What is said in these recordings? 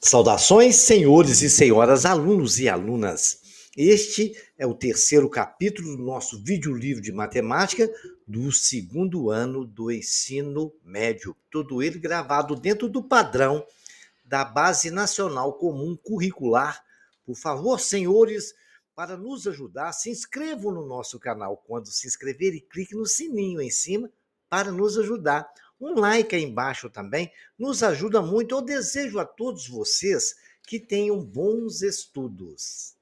Saudações, senhores e senhoras, alunos e alunas. Este é o terceiro capítulo do nosso videolivro de matemática do segundo ano do ensino médio. Todo ele gravado dentro do padrão da Base Nacional Comum Curricular. Por favor, senhores, para nos ajudar, se inscrevam no nosso canal quando se inscrever e clique no sininho em cima para nos ajudar. Um like aí embaixo também nos ajuda muito. Eu desejo a todos vocês que tenham bons estudos.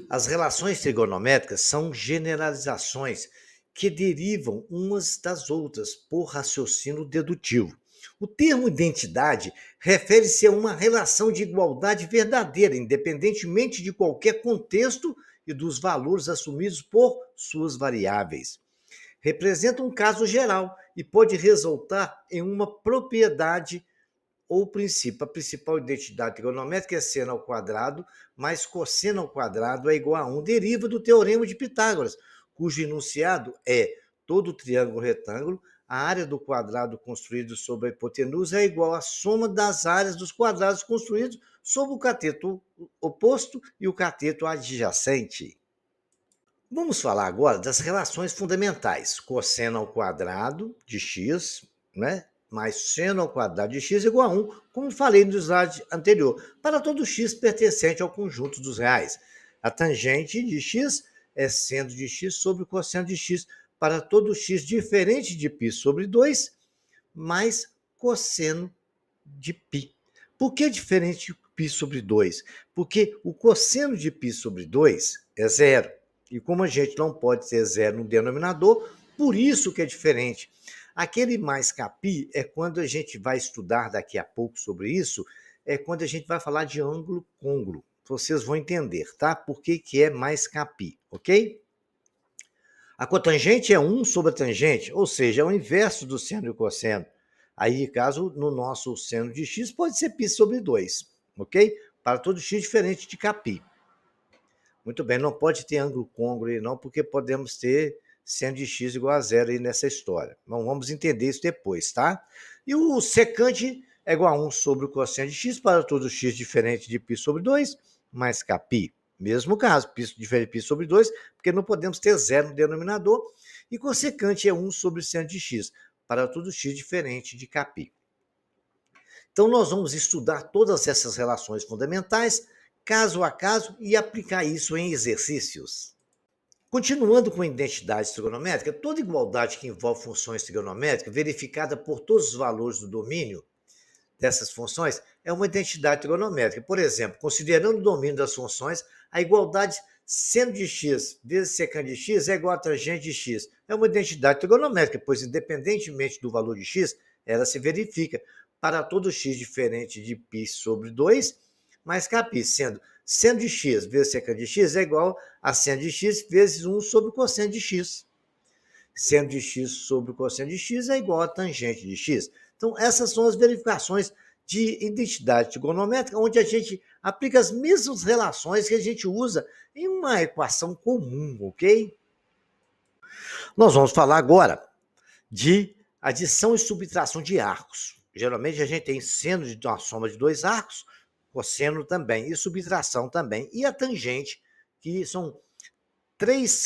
As relações trigonométricas são generalizações que derivam umas das outras por raciocínio dedutivo. O termo identidade refere-se a uma relação de igualdade verdadeira, independentemente de qualquer contexto e dos valores assumidos por suas variáveis. Representa um caso geral e pode resultar em uma propriedade ou princípio. A principal identidade trigonométrica é seno ao quadrado mais cosseno ao quadrado é igual a 1. Deriva do teorema de Pitágoras, cujo enunciado é todo triângulo retângulo, a área do quadrado construído sobre a hipotenusa é igual à soma das áreas dos quadrados construídos sobre o cateto oposto e o cateto adjacente. Vamos falar agora das relações fundamentais. Cosseno ao quadrado de x, né? Mais seno ao quadrado de x igual a 1, como falei no slide anterior, para todo x pertencente ao conjunto dos reais. A tangente de x é seno de x sobre cosseno de x para todo x diferente de π sobre 2, mais cosseno de π. Por que diferente de π sobre 2? Porque o cosseno de π sobre 2 é zero. E como a gente não pode ter zero no denominador, por isso que é diferente. Aquele mais capi é quando a gente vai estudar daqui a pouco sobre isso, é quando a gente vai falar de ângulo côngruo. Vocês vão entender, tá? Por que é mais capi, ok? A cotangente é 1 sobre a tangente, ou seja, é o inverso do seno e o cosseno. Aí, caso no nosso seno de x, pode ser π sobre 2, ok? Para todo x diferente de capi. Muito bem, não pode ter ângulo côngruo aí não, porque podemos ter seno de x igual a zero aí nessa história. Então, vamos entender isso depois, tá? E o secante é igual a 1 sobre o cosseno de x para todo x diferente de π sobre 2, mais capi. Mesmo caso, π diferente de π sobre 2, porque não podemos ter zero no denominador. E cossecante é 1 sobre seno de x, para todo x diferente de capi. Então, nós vamos estudar todas essas relações fundamentais, caso a caso, e aplicar isso em exercícios. Continuando com a identidade trigonométrica, toda igualdade que envolve funções trigonométricas, verificada por todos os valores do domínio dessas funções, é uma identidade trigonométrica. Por exemplo, considerando o domínio das funções, a igualdade seno de x vezes secante de x é igual a tangente de x. É uma identidade trigonométrica, pois independentemente do valor de x, ela se verifica para todo x diferente de π sobre 2, mais capi, sendo seno de x vezes secante de x é igual a seno de x vezes 1 sobre cosseno de x. Seno de x sobre cosseno de x é igual a tangente de x. Então, essas são as verificações de identidade trigonométrica, onde a gente aplica as mesmas relações que a gente usa em uma equação comum, ok? Nós vamos falar agora de adição e subtração de arcos. Geralmente a gente tem seno de uma soma de dois arcos, cosseno também, e subtração também. E a tangente, que são três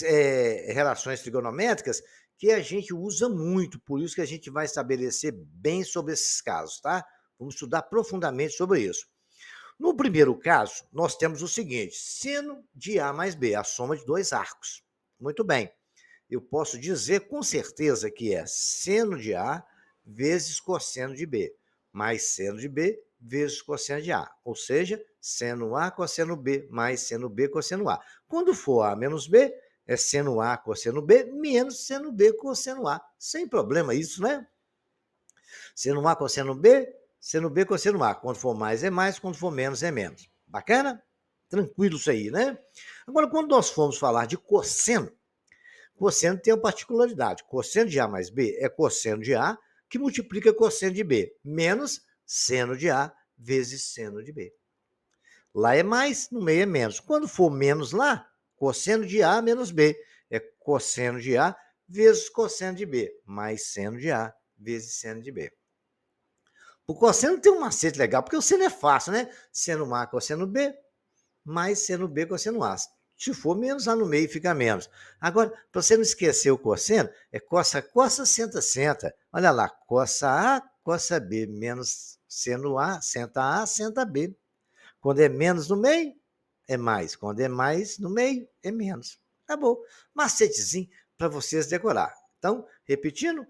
relações trigonométricas que a gente usa muito, por isso que a gente vai estabelecer bem sobre esses casos, tá? Vamos estudar profundamente sobre isso. No primeiro caso, nós temos o seguinte, seno de A mais B, a soma de dois arcos. Muito bem, eu posso dizer com certeza que é seno de A vezes cosseno de B, mais seno de B vezes cosseno de A, ou seja, seno A cosseno B mais seno B cosseno A. Quando for A menos B, é seno A cosseno B menos seno B cosseno A. Sem problema isso, né? Seno A cosseno B, seno B cosseno A. Quando for mais é mais, quando for menos é menos. Bacana? Tranquilo isso aí, né? Agora, quando nós formos falar de cosseno tem uma particularidade. Cosseno de A mais B é cosseno de A que multiplica cosseno de B, menos seno de A vezes seno de B. Lá é mais, no meio é menos. Quando for menos lá, cosseno de A menos B é cosseno de A vezes cosseno de B, mais seno de A vezes seno de B. O cosseno tem um macete legal, porque o seno é fácil, né? Seno A, cosseno B, mais seno B, cosseno A. Se for menos, lá no meio fica menos. Agora, para você não esquecer o cosseno, é cossa, cossa, senta, senta. Olha lá, cossa A, cossa B, menos seno A, senta B. Quando é menos no meio, é mais. Quando é mais no meio, é menos. Acabou. Macetezinho para vocês decorar. Então, repetindo,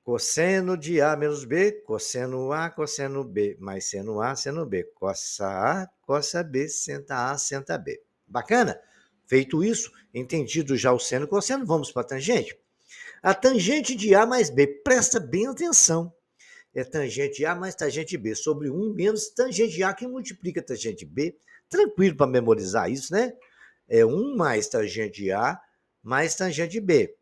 cosseno de A menos B, cosseno A, cosseno B, mais seno A, seno B. Cossa A, cossa B, senta A, senta B. Bacana? Feito isso, entendido já o seno e cosseno, vamos para a tangente. A tangente de A mais B, presta bem atenção. É tangente A mais tangente B sobre 1 menos tangente A que multiplica tangente B. Tranquilo para memorizar isso, né? É 1 mais tangente A mais tangente B.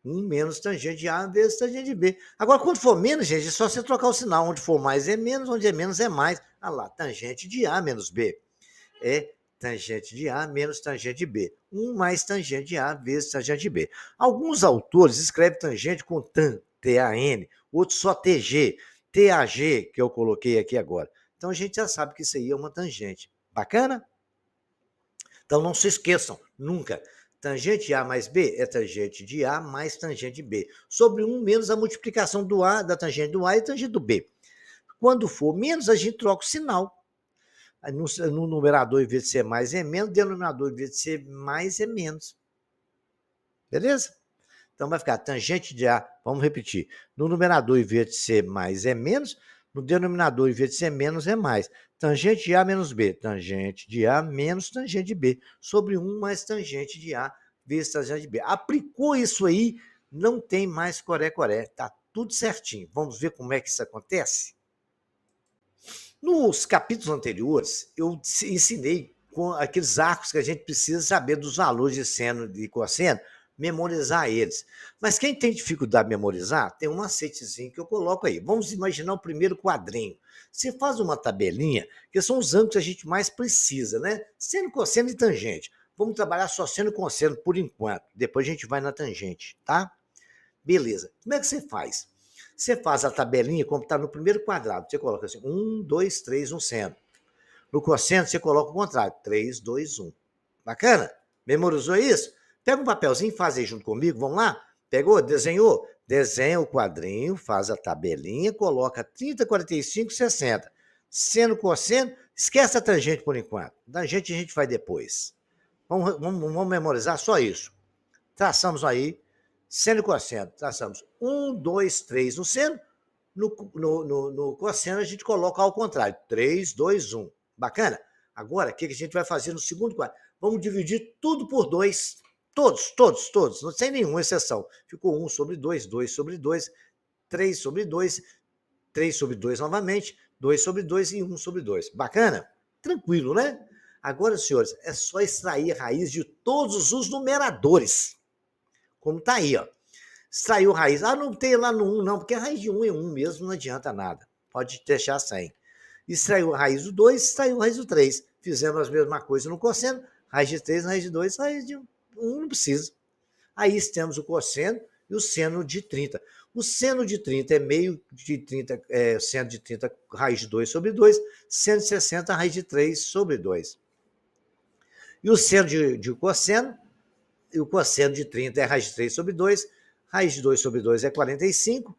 1 menos tangente A vezes tangente B. Agora, quando for menos, gente, é só você trocar o sinal. Onde for mais é menos, onde é menos é mais. Ah lá, tangente de A menos B. É tangente de A menos tangente B. 1 mais tangente de A vezes tangente B. Alguns autores escrevem tangente com tan, T-A-N, outros só TG, TAG, que eu coloquei aqui agora. Então a gente já sabe que isso aí é uma tangente. Bacana? Então não se esqueçam, nunca. Tangente A mais B é tangente de A mais tangente B. Sobre 1 menos a multiplicação do A, da tangente do A e tangente do B. Quando for menos, a gente troca o sinal. No numerador, em vez de ser mais, é menos. Denominador, em vez de ser mais, é menos. Beleza? Então vai ficar tangente de A, vamos repetir. No numerador, em vez de ser mais, é menos. No denominador, em vez de ser menos, é mais. Tangente de A menos B. Tangente de A menos tangente de B. Sobre 1 mais tangente de A vezes tangente de B. Aplicou isso aí, não tem mais coré-coré. Tá tudo certinho. Vamos ver como é que isso acontece? Nos capítulos anteriores, eu ensinei com aqueles arcos que a gente precisa saber dos valores de seno e cosseno, memorizar eles. Mas quem tem dificuldade de memorizar, tem um macetezinho que eu coloco aí. Vamos imaginar o primeiro quadrinho. Você faz uma tabelinha, que são os ângulos que a gente mais precisa, né? Seno, cosseno e tangente. Vamos trabalhar só seno e cosseno por enquanto. Depois a gente vai na tangente, tá? Beleza. Como é que você faz? Você faz a tabelinha como está no primeiro quadrado. Você coloca assim, 1, 2, 3, um seno. No cosseno, você coloca o contrário, 3, 2, 1. Bacana? Memorizou isso? Pega um papelzinho e faz aí junto comigo, vamos lá? Pegou? Desenhou? Desenha o quadrinho, faz a tabelinha, coloca 30, 45, 60. Seno, cosseno, esquece a tangente por enquanto. Tangente a gente vai depois. Vamos memorizar só isso. Traçamos aí seno e cosseno. Traçamos 1, 2, 3 no seno. No cosseno, a gente coloca ao contrário. 3, 2, 1. Bacana? Agora, o que a gente vai fazer no segundo quadro? Vamos dividir tudo por 2. Todos, não sem nenhuma exceção. Ficou 1 sobre 2, 2 sobre 2, 3 sobre 2, 3 sobre 2 novamente, 2 sobre 2 e 1 sobre 2. Bacana? Tranquilo, né? Agora, senhores, é só extrair a raiz de todos os numeradores. Como está aí, ó. Extraiu raiz. Ah, não tem lá no 1, não, porque a raiz de 1 é 1 mesmo, não adianta nada. Pode deixar sem. Extraiu a raiz do 2, extraiu a raiz do 3. Fizemos a mesma coisa no cosseno. Raiz de 3, raiz de 2, raiz de 1 não precisa. Aí temos o cosseno e o seno de 30. O seno de 30 é meio de 30, seno de 30, raiz de 2 sobre 2. Seno de 60, raiz de 3 sobre 2. E o seno de cosseno, e o cosseno de 30 é raiz de 3 sobre 2, raiz de 2 sobre 2 é 45,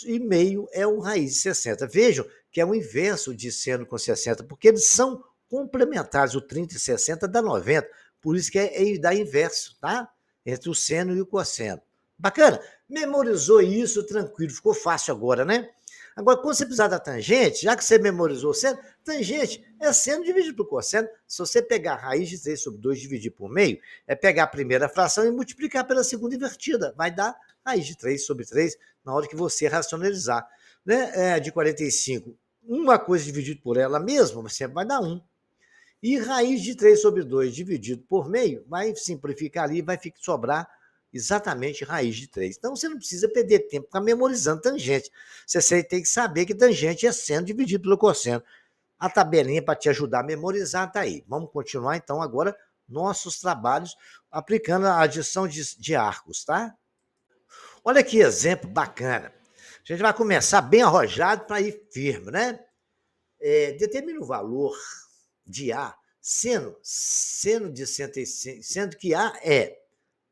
e meio é o raiz de 60. Vejam que é o inverso de seno com 60, porque eles são complementares, o 30 e 60 dá 90, por isso que dá inverso, tá? Entre o seno e o cosseno. Bacana? Memorizou isso, tranquilo, ficou fácil agora, né? Agora, quando você precisar da tangente, já que você memorizou o seno, tangente é seno dividido por cosseno. Se você pegar a raiz de 3 sobre 2 e dividir por meio, é pegar a primeira fração e multiplicar pela segunda invertida. Vai dar raiz de 3 sobre 3 na hora que você racionalizar. Né? De 45, uma coisa dividida por ela mesma, sempre vai dar 1. E raiz de 3 sobre 2 dividido por meio, vai simplificar ali, vai sobrar exatamente raiz de 3. Então, você não precisa perder tempo ficar memorizando tangente. Você tem que saber que tangente é seno dividido pelo cosseno. A tabelinha para te ajudar a memorizar está aí. Vamos continuar, então, agora nossos trabalhos aplicando a adição de arcos, tá? Olha que exemplo bacana. A gente vai começar bem arrojado para ir firme, né? Determina o valor de A, seno de 105, sendo que A é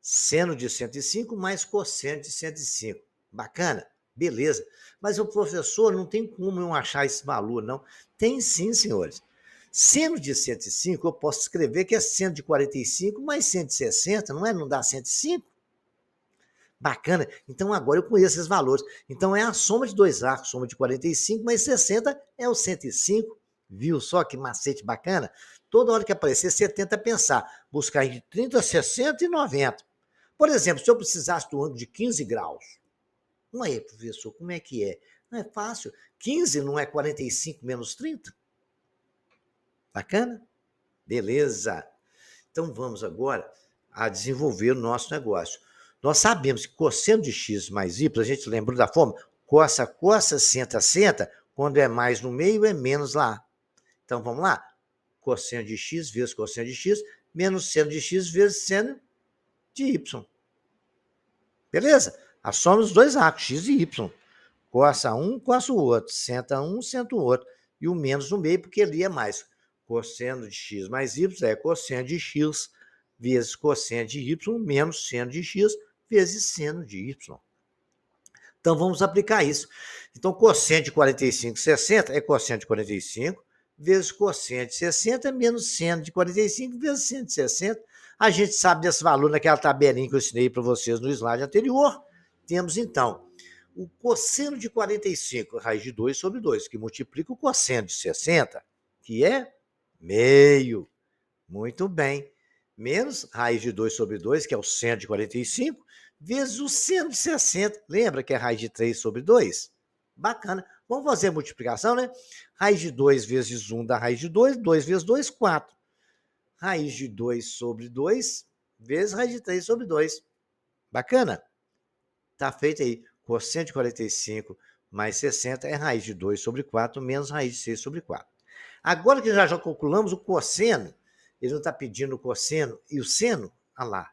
seno de 105 mais cosseno de 105. Bacana? Beleza. Mas o professor não tem como eu achar esse valor, não. Tem sim, senhores. Seno de 105, eu posso escrever que é seno de 45 mais 160, não é? Não dá 105? Bacana. Então agora eu conheço esses valores. Então é a soma de dois arcos, soma de 45 mais 60 é o 105. Viu só que macete bacana? Toda hora que aparecer, você tenta pensar, buscar entre 30, 60 e 90. Por exemplo, se eu precisasse do ângulo de 15 graus, não é, professor, como é que é? Não é fácil. 15 não é 45 menos 30? Bacana? Beleza. Então vamos agora a desenvolver o nosso negócio. Nós sabemos que cosseno de x mais y, a gente lembrou da forma, cossa, cossa, senta, senta, quando é mais no meio é menos lá. Então vamos lá. Cosseno de x vezes cosseno de x, menos seno de x vezes seno de y. Beleza? A soma dos dois arcos, x e y. Cossa um, cossa o outro. Senta um, senta o outro. E o menos no meio, porque ali é mais. Cosseno de x mais y é cosseno de x vezes cosseno de y menos seno de x vezes seno de y. Então, vamos aplicar isso. Então, cosseno de 45, 60 é cosseno de 45 vezes cosseno de 60 menos seno de 45 vezes seno de 60. A gente sabe desse valor naquela tabelinha que eu ensinei para vocês no slide anterior. Temos, então, o cosseno de 45, raiz de 2 sobre 2, que multiplica o cosseno de 60, que é meio. Muito bem. Menos raiz de 2 sobre 2, que é o seno de 45, vezes o seno de 60. Lembra que é raiz de 3 sobre 2? Bacana. Vamos fazer a multiplicação, né? Raiz de 2 vezes 1 dá raiz de 2, 2 vezes 2, 4. Raiz de 2 sobre 2 vezes raiz de 3 sobre 2. Bacana? Tá feito aí. Cosseno de 45 mais 60 é raiz de 2 sobre 4 menos raiz de 6 sobre 4. Agora que já calculamos o cosseno, ele não está pedindo o cosseno e o seno, olha lá,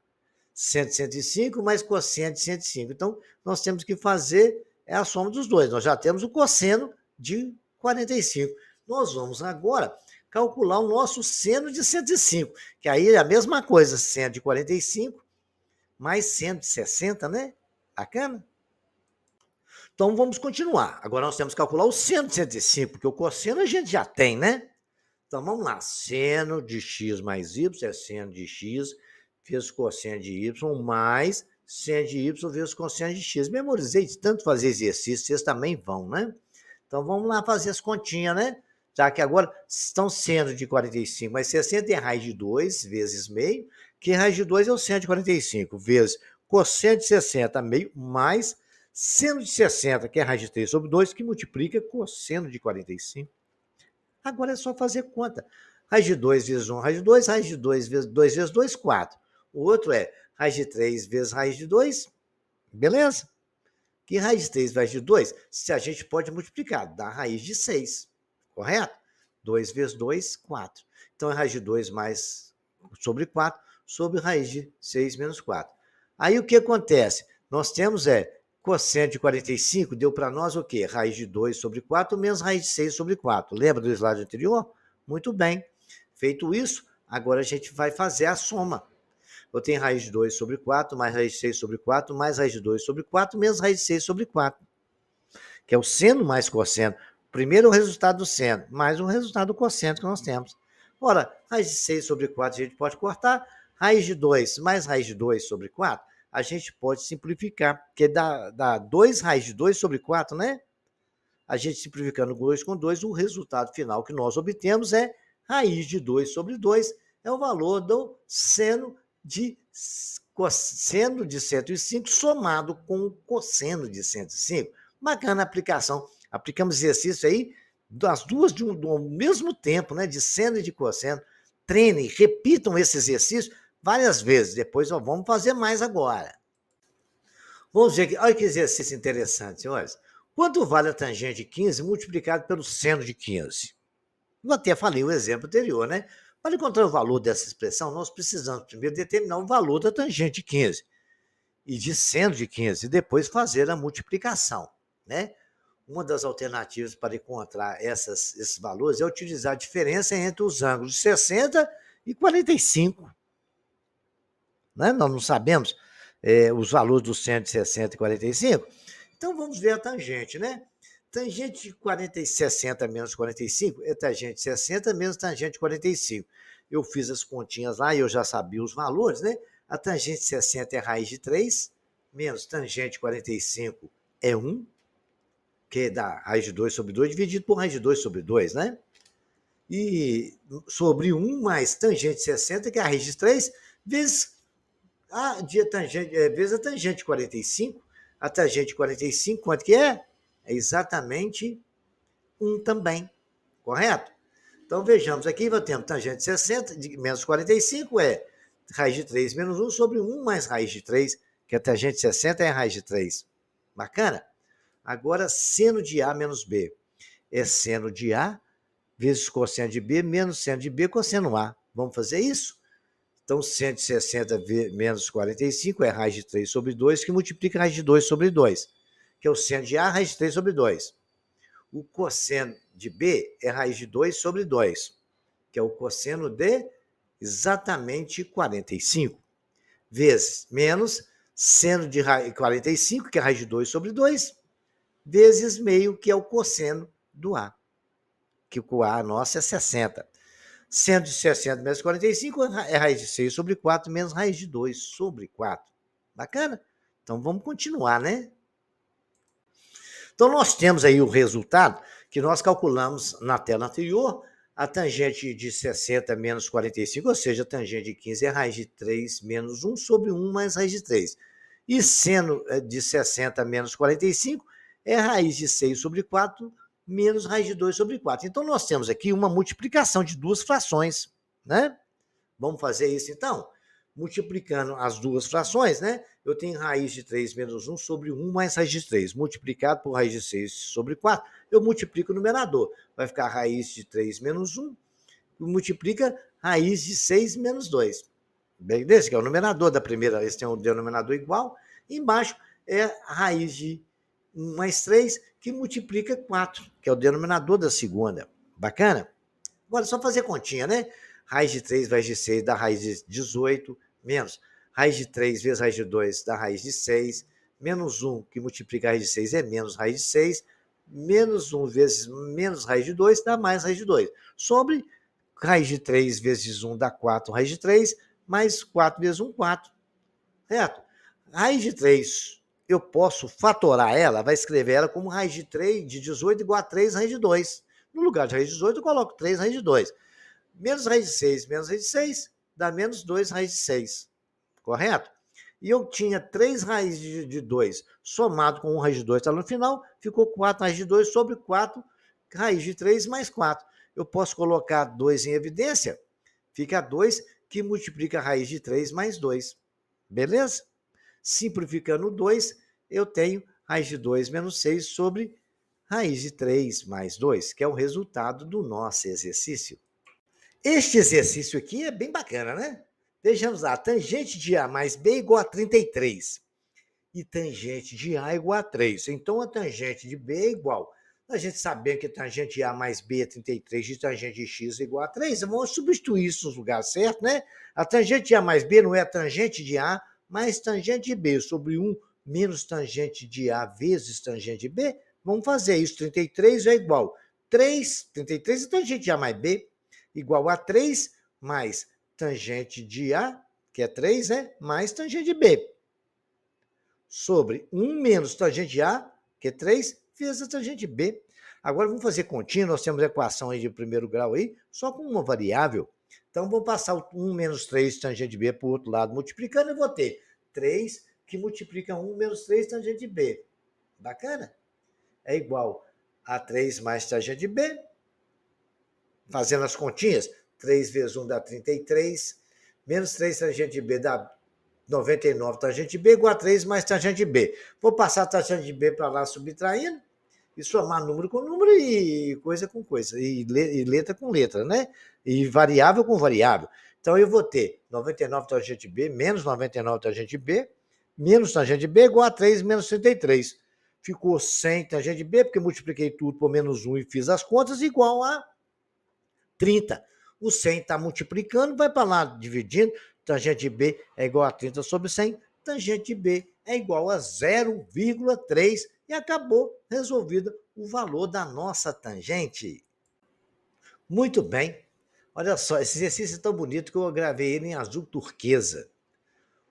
seno de 105 mais cosseno de 105. Então, nós temos que fazer a soma dos dois. Nós já temos o cosseno de 45. Nós vamos agora calcular o nosso seno de 105, que aí é a mesma coisa, seno de 45 mais seno de 60, né? Bacana? Então, vamos continuar. Agora nós temos que calcular o seno de 105, porque o cosseno a gente já tem, né? Então, vamos lá. Seno de x mais y é seno de x vezes cosseno de y mais seno de y vezes cosseno de x. Memorizei de tanto fazer exercício, vocês também vão, né? Então, vamos lá fazer as continhas, né? Já que agora estão seno de 45 mais 60 é raiz de 2 vezes meio, que raiz de 2 é o seno de 45, vezes cosseno de 60 meio, mais seno de 60, que é raiz de 3 sobre 2, que multiplica cosseno de 45. Agora é só fazer conta. Raiz de 2 vezes 1, raiz de 2, raiz de 2 vezes 2 vezes 2, 4. O outro é raiz de 3 vezes raiz de 2, beleza? Que raiz de 3 vezes raiz de 2? Se a gente pode multiplicar, dá raiz de 6, correto? 2 vezes 2, 4. Então, é raiz de 2 mais sobre 4, sobre raiz de 6 menos 4. Aí, o que acontece? Nós temos cosseno de 45 deu para nós o quê? Raiz de 2 sobre 4 menos raiz de 6 sobre 4. Lembra do slide anterior? Muito bem. Feito isso, agora a gente vai fazer a soma. Eu tenho raiz de 2 sobre 4, mais raiz de 6 sobre 4, mais raiz de 2 sobre 4, menos raiz de 6 sobre 4. Que é o seno mais cosseno. Primeiro o resultado do seno, mais o resultado do cosseno que nós temos. Ora, raiz de 6 sobre 4 a gente pode cortar. Raiz de 2 mais raiz de 2 sobre 4, a gente pode simplificar, porque dá 2 raiz de 2 sobre 4, né? A gente simplificando 2 com 2, o resultado final que nós obtemos é raiz de 2 sobre 2, é o valor do seno de cosseno de 105 somado com o cosseno de 105. Bacana a aplicação. Aplicamos exercício aí das duas do mesmo tempo, né? De seno e de cosseno. Treinem, repitam esse exercício várias vezes. Depois vamos fazer mais agora. Vamos ver aqui. Olha que exercício interessante, olha. Quanto vale a tangente de 15 multiplicado pelo seno de 15? Eu até falei o exemplo anterior, né? Para encontrar o valor dessa expressão, nós precisamos primeiro determinar o valor da tangente de 15 e de seno de 15, e depois fazer a multiplicação. né? Uma das alternativas para encontrar esses valores é utilizar a diferença entre os ângulos de 60 e 45. Né? Nós não sabemos os valores dos 160 e 45. Então, vamos ver a tangente, né? Tangente de 40 e 60 menos 45 é tangente de 60 menos tangente de 45. Eu fiz as continhas lá e eu já sabia os valores, né? A tangente de 60 é raiz de 3, menos tangente de 45 é 1, que dá raiz de 2 sobre 2, dividido por raiz de 2 sobre 2, né? E sobre 1 mais tangente de 60, que é a raiz de 3, vezes vezes a tangente de 45. A tangente de 45, quanto que é? É exatamente 1 também, correto? Então, vejamos aqui, nós temos tangente de 60, menos 45 é raiz de 3 menos 1 sobre 1 mais raiz de 3, que a tangente de 60 é a raiz de 3. Bacana? Agora, seno de A menos B. É seno de A vezes cosseno de B menos seno de B cosseno A. Vamos fazer isso? Então, 160 menos 45 é raiz de 3 sobre 2, que multiplica raiz de 2 sobre 2, que é o seno de A, raiz de 3 sobre 2. O cosseno de B é raiz de 2 sobre 2, que é o cosseno de exatamente 45, vezes menos seno de 45, que é raiz de 2 sobre 2, vezes meio, que é o cosseno do A, que o A nosso é 60. Seno de 60 menos 45 é raiz de 6 sobre 4 menos raiz de 2 sobre 4. Bacana? Então, vamos continuar, né? Então, nós temos aí o resultado que nós calculamos na tela anterior. A tangente de 60 menos 45, ou seja, a tangente de 15 é raiz de 3 menos 1 sobre 1 mais raiz de 3. E seno de 60 menos 45 é raiz de 6 sobre 4 menos raiz de 2 sobre 4. Então, nós temos aqui uma multiplicação de duas frações, né? Vamos fazer isso, então? Multiplicando as duas frações, né? Eu tenho raiz de 3 menos 1 sobre 1 mais raiz de 3, multiplicado por raiz de 6 sobre 4. Eu multiplico o numerador. Vai ficar raiz de 3 menos 1, multiplica raiz de 6 menos 2. Beleza? Que é o numerador da primeira, esse tem um denominador igual. Embaixo é a raiz de 1 mais 3, que multiplica 4, que é o denominador da segunda. Bacana? Agora, só fazer continha, né? Raiz de 3 vezes de 6 dá raiz de 18, menos raiz de 3 vezes raiz de 2 dá raiz de 6, menos 1, que multiplica a raiz de 6 é menos raiz de 6, menos 1 vezes menos raiz de 2 dá mais raiz de 2. Sobre raiz de 3 vezes 1 dá 4 raiz de 3, mais 4 vezes 1, 4. Certo? Raiz de 3, eu posso fatorar ela, vai escrever ela como raiz de 3, de 18 igual a 3 raiz de 2. No lugar de raiz de 18, eu coloco 3 raiz de 2. Menos raiz de 6, menos raiz de 6, dá menos 2 raiz de 6. Correto? E eu tinha 3 raízes de 2, somado com 1 raiz de 2, está no final, ficou 4 raiz de 2 sobre 4 raiz de 3 mais 4. Eu posso colocar 2 em evidência, fica 2, que multiplica a raiz de 3 mais 2. Beleza? Simplificando 2, eu tenho raiz de 2 menos 6 sobre raiz de 3 mais 2, que é o resultado do nosso exercício. Este exercício aqui é bem bacana, né? Vejamos lá, tangente de A mais B igual a 33. E tangente de A igual a 3. Então, a tangente de B é igual. A gente sabendo que tangente de A mais B é 33 e tangente de X é igual a 3, vamos substituir isso nos lugares certos, né? A tangente de A mais B não é a tangente de A mais tangente de B sobre 1 menos tangente de A vezes tangente de B. Vamos fazer isso. 33 é igual. 33 é tangente de A mais B, igual a 3 mais tangente de A, que é 3, né? Mais tangente de B. Sobre 1 menos tangente de A, que é 3, vezes a tangente de B. Agora vamos fazer continha, nós temos a equação aí de primeiro grau aí, só com uma variável. Então vamos passar o 1 menos 3 tangente de B para o outro lado, multiplicando, eu vou ter 3 que multiplica 1 menos 3 tangente de B. Bacana? É igual a 3 mais tangente de B. Fazendo as continhas, 3 vezes 1 dá 33, menos 3 tangente de B dá 99 tangente de B igual a 3 mais tangente de B. Vou passar a tangente de B para lá subtraindo e somar número com número e coisa com coisa, e letra com letra, né? E variável com variável. Então, eu vou ter 99 tangente de B menos 99 tangente de B, menos tangente de B igual a 3 menos 33. ficou 100 tangente de B, porque multipliquei tudo por menos 1 e fiz as contas, igual a 30. O 100 está multiplicando, vai para lá dividindo, tangente de B é igual a 30 sobre 100, tangente de B é igual a 0,3 e acabou resolvido o valor da nossa tangente. Muito bem. Olha só, esse exercício é tão bonito que eu gravei ele em azul turquesa.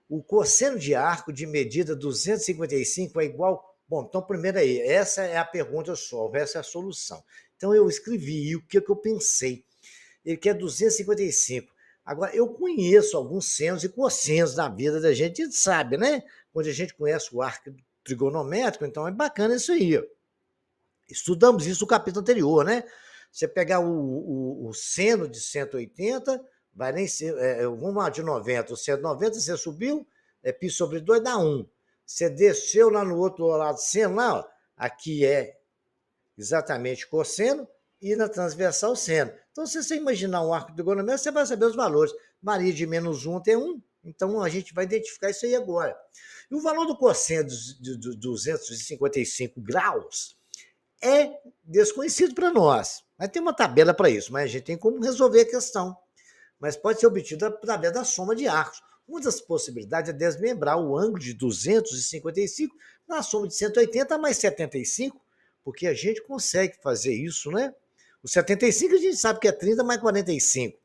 O cosseno de arco de medida 255 é igual... Bom, então primeiro aí, essa é a pergunta eu solvo, essa é a solução. Então eu escrevi e o que eu pensei. Ele quer 255. Agora, eu conheço alguns senos e cossenos na vida da gente, a gente sabe, né? Quando a gente conhece o arco trigonométrico, então é bacana isso aí. Estudamos isso no capítulo anterior, né? Você pegar o seno de 180, vai nem ser. Vamos lá, de 90. O seno de 90, você subiu, π sobre 2 dá 1. Você desceu lá no outro lado do seno, lá, ó, aqui é exatamente cosseno e na transversal seno. Então, se você imaginar um arco trigonométrico, você vai saber os valores. Varia de menos 1 até 1. Então, a gente vai identificar isso aí agora. E o valor do cosseno de 255 graus é desconhecido para nós. Mas tem uma tabela para isso, mas a gente tem como resolver a questão. Mas pode ser obtido através da soma de arcos. Uma das possibilidades é desmembrar o ângulo de 255 na soma de 180 mais 75, porque a gente consegue fazer isso, né? O 75 a gente sabe que é 30 mais 45.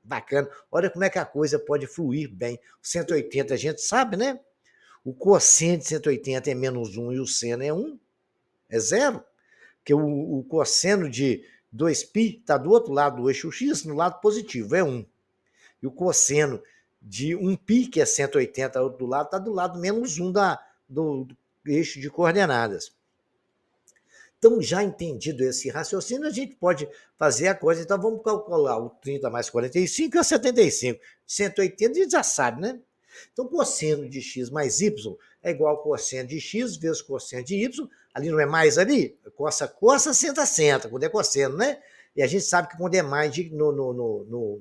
Bacana. Olha como é que a coisa pode fluir bem. O 180 a gente sabe, né? O cosseno de 180 é menos 1 e o seno é 1. É zero. Porque o cosseno de 2π está do outro lado do eixo x, no lado positivo, é 1. E o cosseno de 1π, que é 180 do lado, está do lado menos 1 do eixo de coordenadas. Então, já entendido esse raciocínio, a gente pode fazer a coisa. Então, vamos calcular o 30 mais 45 é 75. 180 a gente já sabe, né? Então, cosseno de x mais y é igual ao cosseno de x vezes cosseno de y. Ali não é mais ali? Cossa, senta. Quando é cosseno, né? E a gente sabe que quando é mais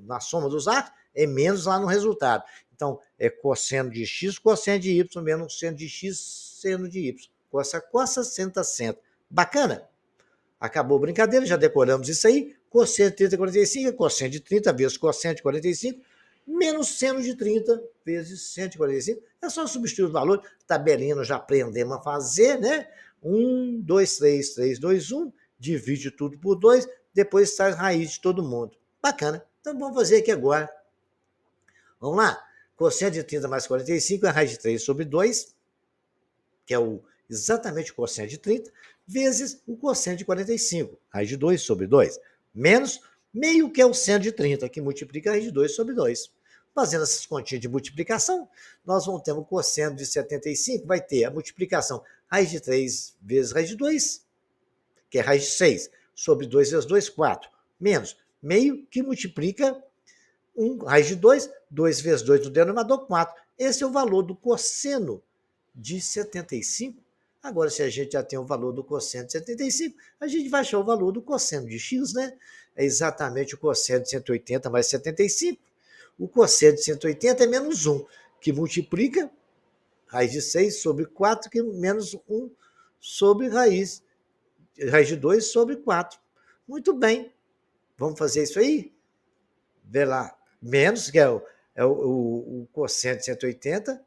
na soma dos arcos, é menos lá no resultado. Então, é cosseno de x, cosseno de y, menos seno de x, seno de y. Cossa, senta. Bacana? Acabou a brincadeira, já decoramos isso aí. Cosseno de 30 é 45, é cosseno de 30 vezes cosseno de 45, menos seno de 30 vezes seno de 45. É só substituir os valores. Tabelinha nós já aprendemos a fazer, né? 1, 2, 3, 3, 2, 1. Divide tudo por 2, depois traz raiz de todo mundo. Bacana. Então vamos fazer aqui agora. Vamos lá? Cosseno de 30 mais 45 é a raiz de 3 sobre 2, que é exatamente o cosseno de 30, vezes o cosseno de 45, raiz de 2 sobre 2, menos meio, que é o seno de 30, que multiplica a raiz de 2 sobre 2. Fazendo essas continhas de multiplicação, nós vamos ter o cosseno de 75, vai ter a multiplicação raiz de 3 vezes raiz de 2, que é raiz de 6, sobre 2 vezes 2, 4, menos meio, que multiplica 1, raiz de 2, 2 vezes 2 no denominador, 4. Esse é o valor do cosseno de 75. Agora, se a gente já tem o valor do cosseno de 75, a gente vai achar o valor do cosseno de x, né? É exatamente o cosseno de 180 mais 75. O cosseno de 180 é menos 1, que multiplica raiz de 6 sobre 4, que é menos 1 sobre raiz de 2 sobre 4. Muito bem. Vamos fazer isso aí? Vê lá. Menos, que é o cosseno de 180,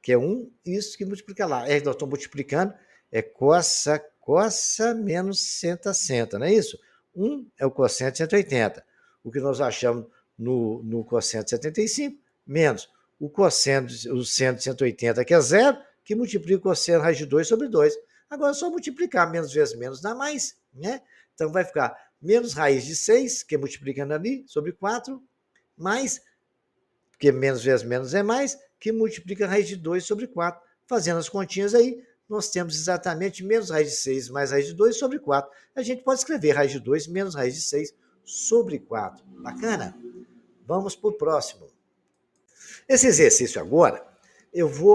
que é 1, isso que multiplica lá. Nós estamos multiplicando, é cossa menos senta, não é isso? 1 é o cosseno de 180. O que nós achamos no cosseno de 75, menos o seno de 180, que é 0, que multiplica o cosseno raiz de 2 sobre 2. Agora é só multiplicar, menos vezes menos dá mais, né? Então vai ficar menos raiz de 6, que é multiplicando ali, sobre 4, mais, porque menos vezes menos é mais, que multiplica a raiz de 2 sobre 4. Fazendo as continhas aí, nós temos exatamente menos raiz de 6 mais raiz de 2 sobre 4. A gente pode escrever raiz de 2 menos raiz de 6 sobre 4. Bacana? Vamos para o próximo. Esse exercício agora,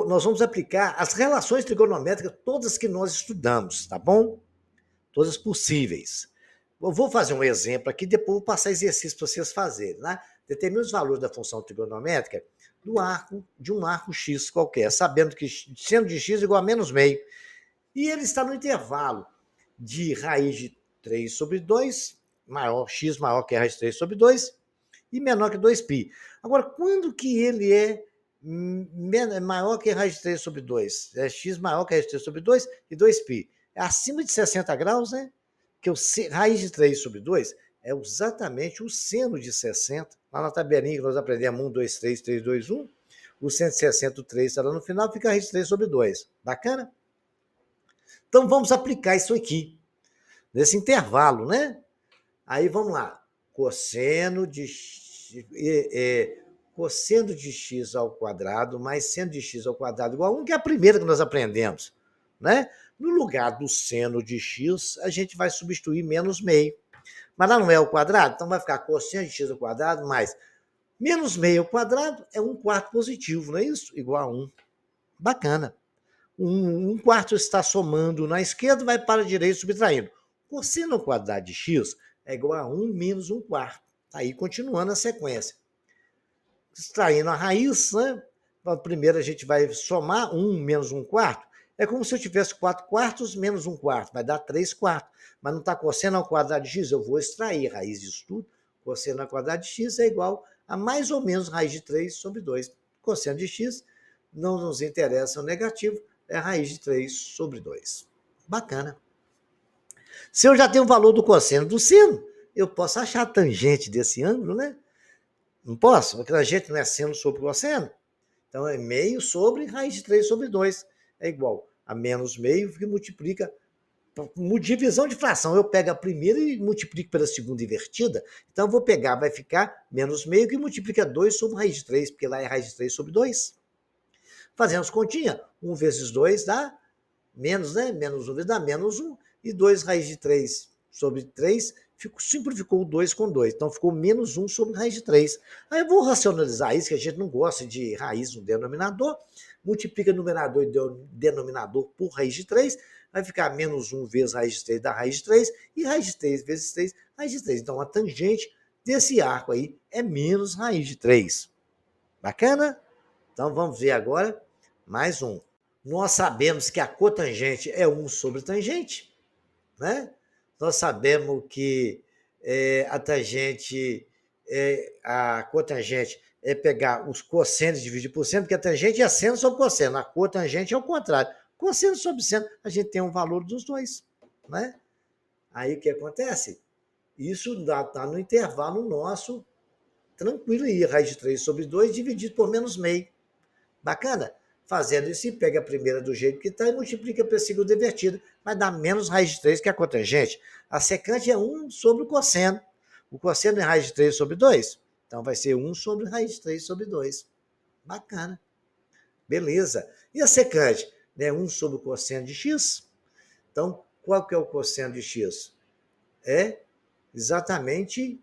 nós vamos aplicar as relações trigonométricas, todas que nós estudamos, tá bom? Todas possíveis. Eu vou fazer um exemplo aqui, depois vou passar exercício para vocês fazerem, né? Determine os valores da função trigonométrica de um arco x qualquer, sabendo que seno de x igual a menos meio. E ele está no intervalo de raiz de 3 sobre 2, x maior que a raiz de 3 sobre 2, e menor que 2π. Agora, quando que ele é maior que a raiz de 3 sobre 2? É x maior que a raiz de 3 sobre 2 e 2π. É acima de 60 graus, né? Que raiz de 3 sobre 2 é exatamente o seno de 60. Lá na tabelinha que nós aprendemos 1, 2, 3, 3, 2, 1, o 160, o 3 está lá no final, fica a raiz de 3 sobre 2. Bacana? Então vamos aplicar isso aqui, nesse intervalo, né? Aí vamos lá. Cosseno de x ao quadrado mais seno de x ao quadrado igual a 1, que é a primeira que nós aprendemos, né? No lugar do seno de x, a gente vai substituir menos meio. Mas lá não é ao quadrado, então vai ficar cosseno de x ao quadrado mais menos meio ao quadrado é 1/4 positivo, não é isso? Igual a 1. Bacana. 1/4 está somando na esquerda, vai para a direita subtraindo. Cosseno ao quadrado de x é igual a 1 menos 1/4. Aí, continuando a sequência. Extraindo a raiz, né? Primeiro a gente vai somar 1 menos 1/4. É como se eu tivesse 4/4 menos 1/4. Vai dar 3/4. Mas não está cosseno ao quadrado de x. Eu vou extrair a raiz disso tudo. Cosseno ao quadrado de x é igual a mais ou menos raiz de 3 sobre 2. Cosseno de x não nos interessa o negativo. É a raiz de 3 sobre 2. Bacana. Se eu já tenho o valor do cosseno do seno, eu posso achar a tangente desse ângulo, né? Não posso? Porque a tangente não é seno sobre cosseno. Então, é meio sobre raiz de 3 sobre 2. É igual a menos meio, que multiplica. Divisão de fração. Eu pego a primeira e multiplico pela segunda invertida. Então, eu vou pegar, vai ficar menos meio, que multiplica 2 sobre raiz de 3, porque lá é raiz de 3 sobre 2. Fazemos continha. 1 vezes 2 dá menos, né? Menos 1 vezes dá menos 1. E 2 raiz de 3 sobre 3, simplificou o 2 com 2. Então, ficou menos 1 sobre raiz de 3. Aí eu vou racionalizar isso, que a gente não gosta de raiz no denominador. Multiplica numerador e denominador por raiz de 3. Vai ficar menos 1 vezes raiz de 3 da raiz de 3. E raiz de 3 vezes 3, raiz de 3. Então, a tangente desse arco aí é menos raiz de 3. Bacana? Então, vamos ver agora mais um. Nós sabemos que a cotangente é 1 sobre tangente, né? Nós sabemos que a tangente, a cotangente é pegar os cossenos e dividir por seno, porque a tangente é seno sobre cosseno, a cotangente é o contrário. Cosseno sobre seno, a gente tem um valor dos dois, né? Aí o que acontece? Isso está no intervalo nosso, tranquilo aí, raiz de 3 sobre 2 dividido por menos meio. Bacana? Fazendo isso, pega a primeira do jeito que está e multiplica pela segunda invertida. Vai dar menos raiz de 3 que a cotangente. A secante é 1 sobre o cosseno. O cosseno é raiz de 3 sobre 2. Então, vai ser 1 sobre raiz de 3 sobre 2. Bacana. Beleza. E a secante? Né? 1 sobre o cosseno de x. Então, qual que é o cosseno de x? É exatamente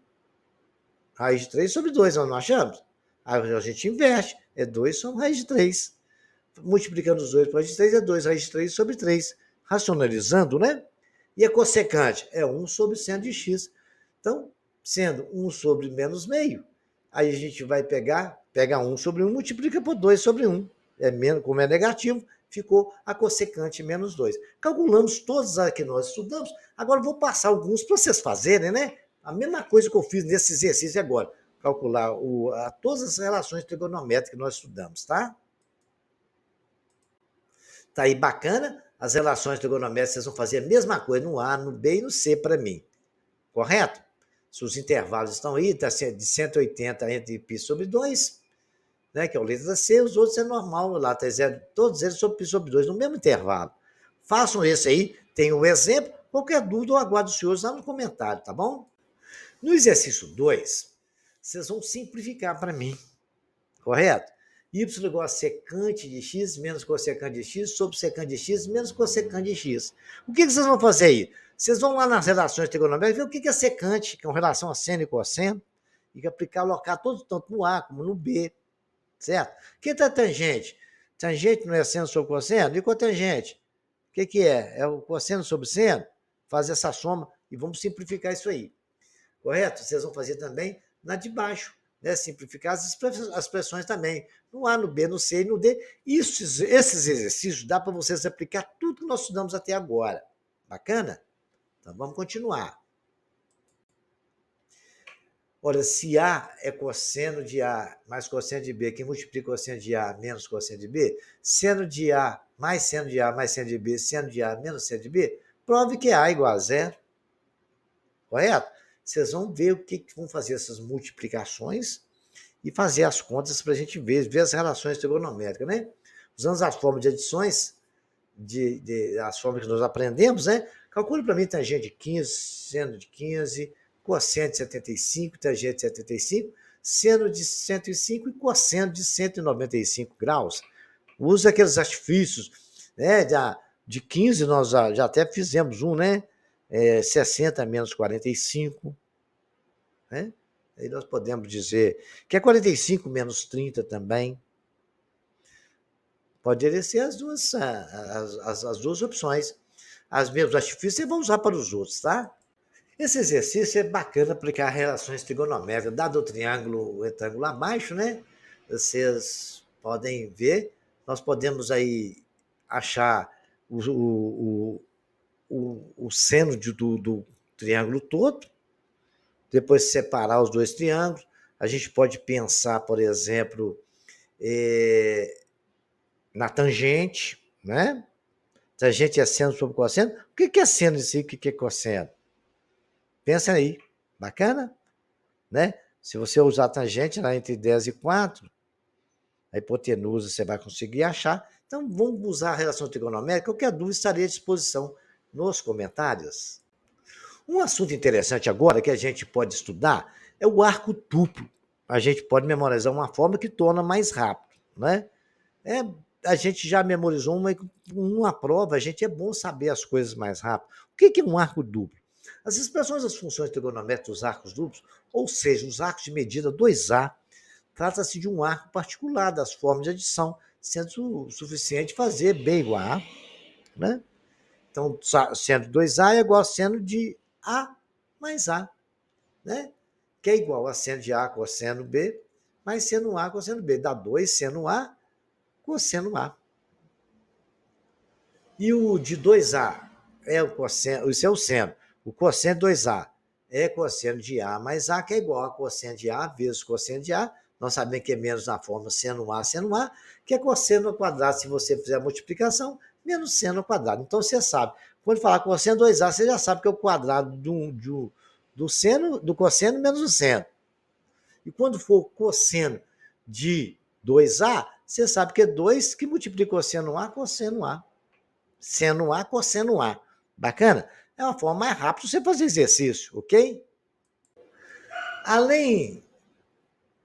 raiz de 3 sobre 2, nós não achamos? Aí a gente inverte. É 2 sobre raiz de 3. Multiplicando os dois por raiz de 3 é 2 raiz de 3 sobre 3. Racionalizando, né? E a cossecante é 1 sobre seno de x. Então, sendo 1 sobre menos meio, aí a gente vai pega 1 sobre 1, multiplica por 2 sobre 1. Como é negativo, ficou a cossecante menos 2. Calculamos todas as que nós estudamos. Agora vou passar alguns para vocês fazerem, né? A mesma coisa que eu fiz nesse exercício agora. Calcular todas as relações trigonométricas que nós estudamos, tá? Tá aí bacana? As relações trigonométricas, vocês vão fazer a mesma coisa no A, no B e no C para mim. Correto? Se os intervalos estão aí, está de 180 entre π sobre 2, né, que é o letra C, os outros é normal, lá está todos eles sobre π sobre 2, no mesmo intervalo. Façam esse aí, tem um exemplo. Qualquer dúvida, eu aguardo os senhores lá no comentário, tá bom? No exercício 2, vocês vão simplificar para mim, correto? Y igual a secante de x menos cossecante de x sobre secante de x menos cossecante de x. O que vocês vão fazer aí? Vocês vão lá nas relações trigonométricas ver o que é secante, que é uma relação a seno e cosseno, e aplicar, alocar todo, tanto no A como no B, certo? O que é tangente? Tangente não é seno sobre cosseno? E cotangente? O que é? É o cosseno sobre seno? Faz essa soma e vamos simplificar isso aí. Correto? Vocês vão fazer também na de baixo. né? Simplificar as expressões também, no A, no B, no C e no D. Esses exercícios dá para vocês aplicar tudo que nós estudamos até agora. Bacana? Então vamos continuar. Olha, se A é cosseno de A mais cosseno de B, que multiplica cosseno de A menos cosseno de B, seno de A mais seno de A mais seno de B, seno de A menos seno de B, prove que A igual a zero. Correto? Vocês vão ver o que vão fazer essas multiplicações e fazer as contas para a gente ver as relações trigonométricas, né? Usando as formas de adições, as formas que nós aprendemos, né? Calcule para mim tangente de 15, seno de 15, cosseno de 75, tangente de 75, seno de 105 e cosseno de 195 graus. Usa aqueles artifícios, né? De 15 nós já até fizemos um, né? 60 menos 45, né? Aí nós podemos dizer que é 45 menos 30 também. Poderia ser as duas opções. As mesmas artifícios você vai usar para os outros, tá? Esse exercício é bacana aplicar relações trigonométricas. Dado o triângulo retângulo abaixo, né? Vocês podem ver, nós podemos aí achar o seno do triângulo todo, depois separar os dois triângulos. A gente pode pensar, por exemplo, na tangente, né? Tangente é seno sobre cosseno. O que é seno em si? O que é cosseno? Pensa aí. Bacana? Né? Se você usar a tangente lá entre 10 e 4, a hipotenusa você vai conseguir achar. Então, vamos usar a relação trigonométrica. Qualquer dúvida estaria à disposição nos comentários. Um assunto interessante agora que a gente pode estudar é o arco duplo. A gente pode memorizar uma forma que torna mais rápido, né? A gente já memorizou uma prova, a gente é bom saber as coisas mais rápido. O que é um arco duplo? As expressões das funções trigonométricas dos arcos duplos, ou seja, os arcos de medida 2A, trata-se de um arco particular das formas de adição, sendo suficiente fazer B igual a A, né? Então, seno 2A é igual a seno de A mais A, né? Que é igual a seno de A cosseno B, mais seno A cosseno B. Dá 2 seno A cosseno A. E o de 2A é o cosseno, isso é o seno. O cosseno de 2A é cosseno de A mais A, que é igual a cosseno de A vezes cosseno de A. Nós sabemos que é menos na forma seno A, que é cosseno ao quadrado, se você fizer a multiplicação, menos seno ao quadrado. Então, você sabe. Quando falar cosseno 2A, você já sabe que é o quadrado do cosseno menos o seno. E quando for cosseno de 2A, você sabe que é 2 que multiplica cosseno A, cosseno A. Seno A, cosseno A. Bacana? É uma forma mais rápida de você fazer exercício, ok? Além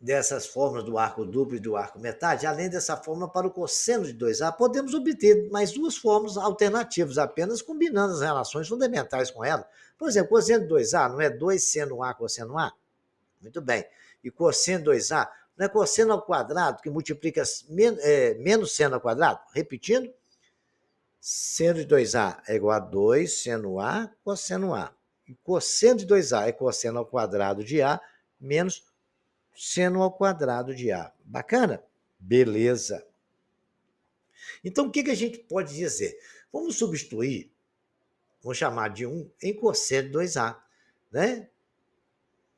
dessas formas do arco duplo e do arco metade, além dessa forma para o cosseno de 2A, podemos obter mais duas formas alternativas, apenas combinando as relações fundamentais com ela. Por exemplo, cosseno de 2A não é 2 seno A, cosseno A? Muito bem. E cosseno de 2A não é cosseno ao quadrado, que multiplica menos seno ao quadrado? Repetindo, seno de 2A é igual a 2 seno A, cosseno A. E cosseno de 2A é cosseno ao quadrado de A, menos seno ao quadrado de A. Bacana? Beleza. Então, o que a gente pode dizer? Vamos substituir, vamos chamar de 1 em cosseno de 2A, né?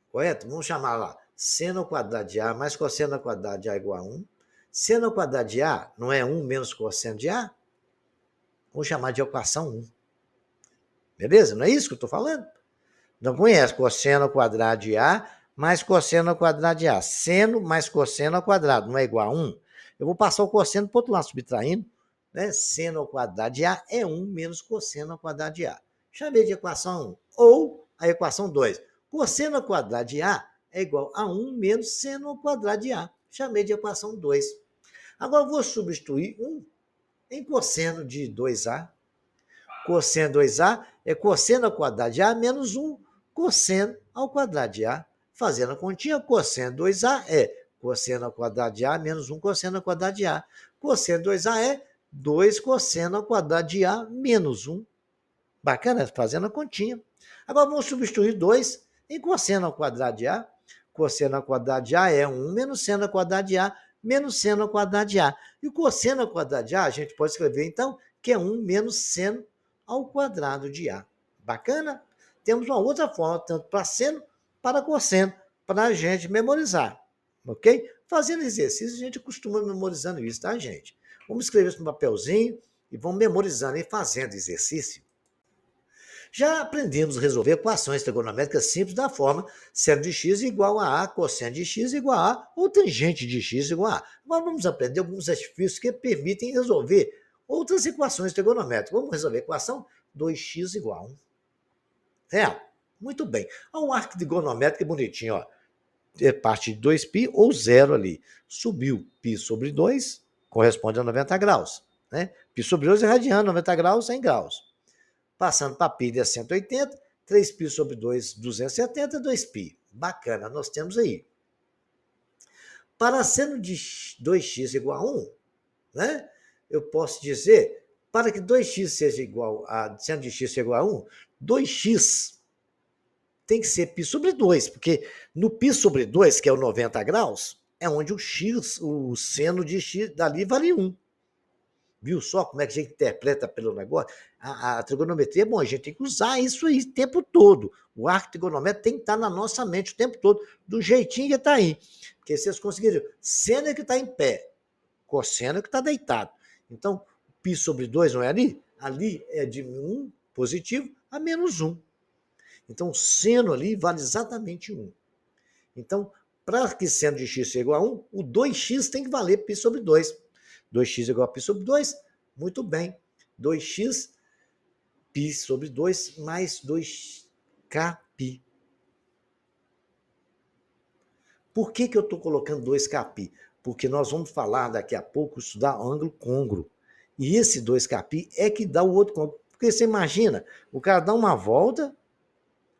Correto? Vamos chamar lá seno ao quadrado de A mais cosseno ao quadrado de A igual a 1. Seno ao quadrado de A não é 1 menos cosseno de A? Vamos chamar de equação 1. Beleza? Não é isso que eu estou falando? Não conhece cosseno ao quadrado de A mais cosseno ao quadrado de A. Seno mais cosseno ao quadrado não é igual a 1? Eu vou passar o cosseno para o outro lado, subtraindo. Né? Seno ao quadrado de A é 1 menos cosseno ao quadrado de A. Chamei de equação 1. Ou a equação 2. Cosseno ao quadrado de A é igual a 1 menos seno ao quadrado de A. Chamei de equação 2. Agora, eu vou substituir 1 em cosseno de 2A. Cosseno de 2A é cosseno ao quadrado de A menos 1 cosseno ao quadrado de A. Fazendo a continha, cosseno de 2A é cosseno ao quadrado de A menos 1 cosseno ao quadrado de A. Cosseno de 2A é 2 cosseno ao quadrado de A menos 1. Bacana? Fazendo a continha. Agora vamos substituir 2 em cosseno ao quadrado de A. cosseno ao quadrado de A é 1 menos seno ao quadrado de A menos seno ao quadrado de A. E o cosseno ao quadrado de A, a gente pode escrever, então, que é 1 menos seno ao quadrado de A. Bacana? Temos uma outra forma, tanto para seno, para cosseno, para a gente memorizar. Ok? Fazendo exercício, a gente costuma memorizando isso, tá, gente? Vamos escrever isso no papelzinho e vamos memorizando e fazendo exercício. Já aprendemos a resolver equações trigonométricas simples da forma seno de x igual a cosseno de x igual a ou tangente de x igual a. Mas vamos aprender alguns artifícios que permitem resolver outras equações trigonométricas. Vamos resolver a equação 2x igual a 1. É, muito bem. Olha o arco trigonométrico bonitinho, ó. É parte de 2π ou zero ali. Subiu π sobre 2, corresponde a 90 graus. Né? Π sobre 2 é radiano, 90 graus, 100 graus. Passando para π de 180, 3π sobre 2, 270, 2π. Bacana, nós temos aí. Para seno de 2x igual a 1, né? Eu posso dizer, para que 2x seja igual a, seno de x seja igual a 1, 2x tem que ser π sobre 2, porque no π sobre 2, que é o 90 graus, é onde o x, o seno de x dali vale 1. Viu só como é que a gente interpreta pelo negócio? A trigonometria, bom, a gente tem que usar isso aí o tempo todo. O arco trigonométrico tem que estar na nossa mente o tempo todo, do jeitinho que está aí. Porque vocês conseguiram, seno é que está em pé, cosseno é que está deitado. Então, π sobre 2 não é ali? Ali é de 1 positivo a menos 1. Então, o seno ali vale exatamente 1. Então, para que seno de x seja igual a 1, o 2x tem que valer π sobre 2. 2x igual a π sobre 2, muito bem. 2x, π sobre 2, mais 2kπ. Por que eu estou colocando 2kπ? Porque nós vamos falar daqui a pouco, estudar ângulo côngruo. E esse 2kπ é que dá o outro côngruo. Porque você imagina, o cara dá uma volta,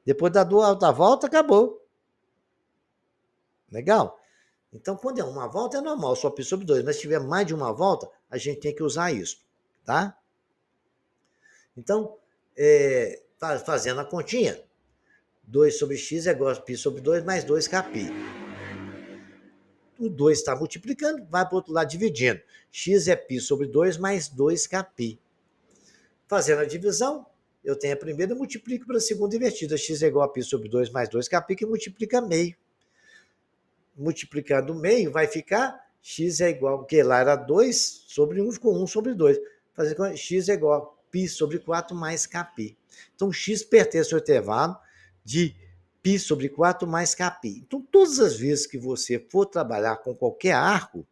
depois da outra volta, acabou. Legal? Então, quando é uma volta, é normal, só π sobre 2. Mas se tiver mais de uma volta, a gente tem que usar isso, tá? Então, fazendo a continha, 2 sobre x é igual a π sobre 2 mais 2kπ. O 2 está multiplicando, vai para o outro lado dividindo. X é π sobre 2 mais 2kπ. Fazendo a divisão, eu tenho a primeira e multiplico para a segunda invertida. X é igual a π sobre 2 mais 2kπ, que multiplica meio. Multiplicando meio, vai ficar x é igual, porque lá era 2 sobre 1, ficou 1 sobre 2. Fazer com x é igual a π sobre 4 mais kπ. Então, x pertence ao intervalo de π sobre 4 mais kπ. Então, todas as vezes que você for trabalhar com qualquer arco,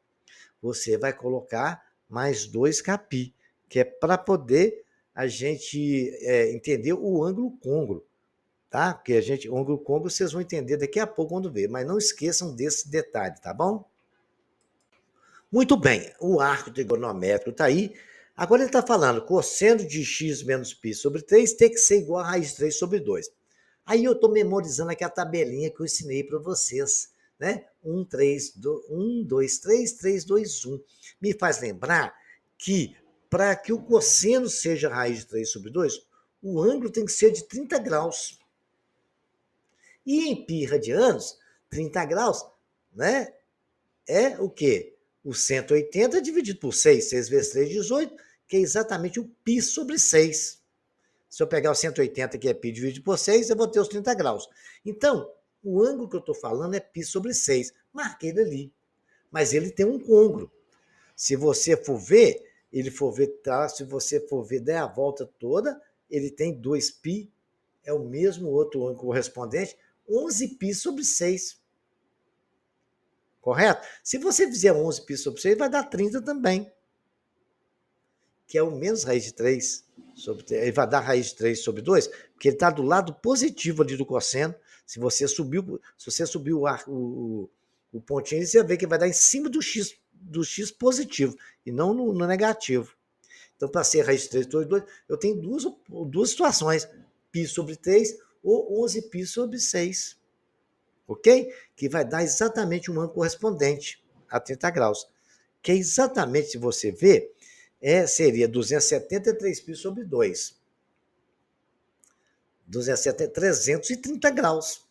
você vai colocar mais 2kπ, que é para poder a gente entender o ângulo côngruo. Tá? Porque o ângulo côngruo vocês vão entender daqui a pouco quando ver, mas não esqueçam desse detalhe, tá bom? Muito bem, o arco trigonométrico está aí. Agora ele está falando cosseno de x menos π sobre 3 tem que ser igual a raiz de 3 sobre 2. Aí eu estou memorizando aqui a tabelinha que eu ensinei para vocês, né? 1, 3, 1, 2, 3, 3, 2, 1. Me faz lembrar que para que o cosseno seja raiz de 3 sobre 2, o ângulo tem que ser de 30 graus. E em π radianos, 30 graus, né? É o quê? O 180 dividido por 6, 6 vezes 3, 18, que é exatamente o π sobre 6. Se eu pegar o 180, que é π dividido por 6, eu vou ter os 30 graus. Então, o ângulo que eu estou falando é π sobre 6. Marquei ele ali. Mas ele tem um côngruo. Se você for ver, tá? Se você for ver, der a volta toda, ele tem 2π, é o mesmo outro ângulo correspondente, 11π sobre 6. Correto? Se você fizer 11π sobre 6, vai dar 30 também. Que é o menos raiz de 3 sobre 3. Ele vai dar raiz de 3 sobre 2, porque ele está do lado positivo ali do cosseno. Se você subir o pontinho, você vai ver que vai dar em cima do x positivo, e não no negativo. Então, para ser raiz de 3 sobre 2, eu tenho duas situações. π sobre 3 ou 11π sobre 6. Ok? Que vai dar exatamente um ângulo correspondente a 30 graus. Que é exatamente, se você ver, seria 273π sobre 2. 330 graus.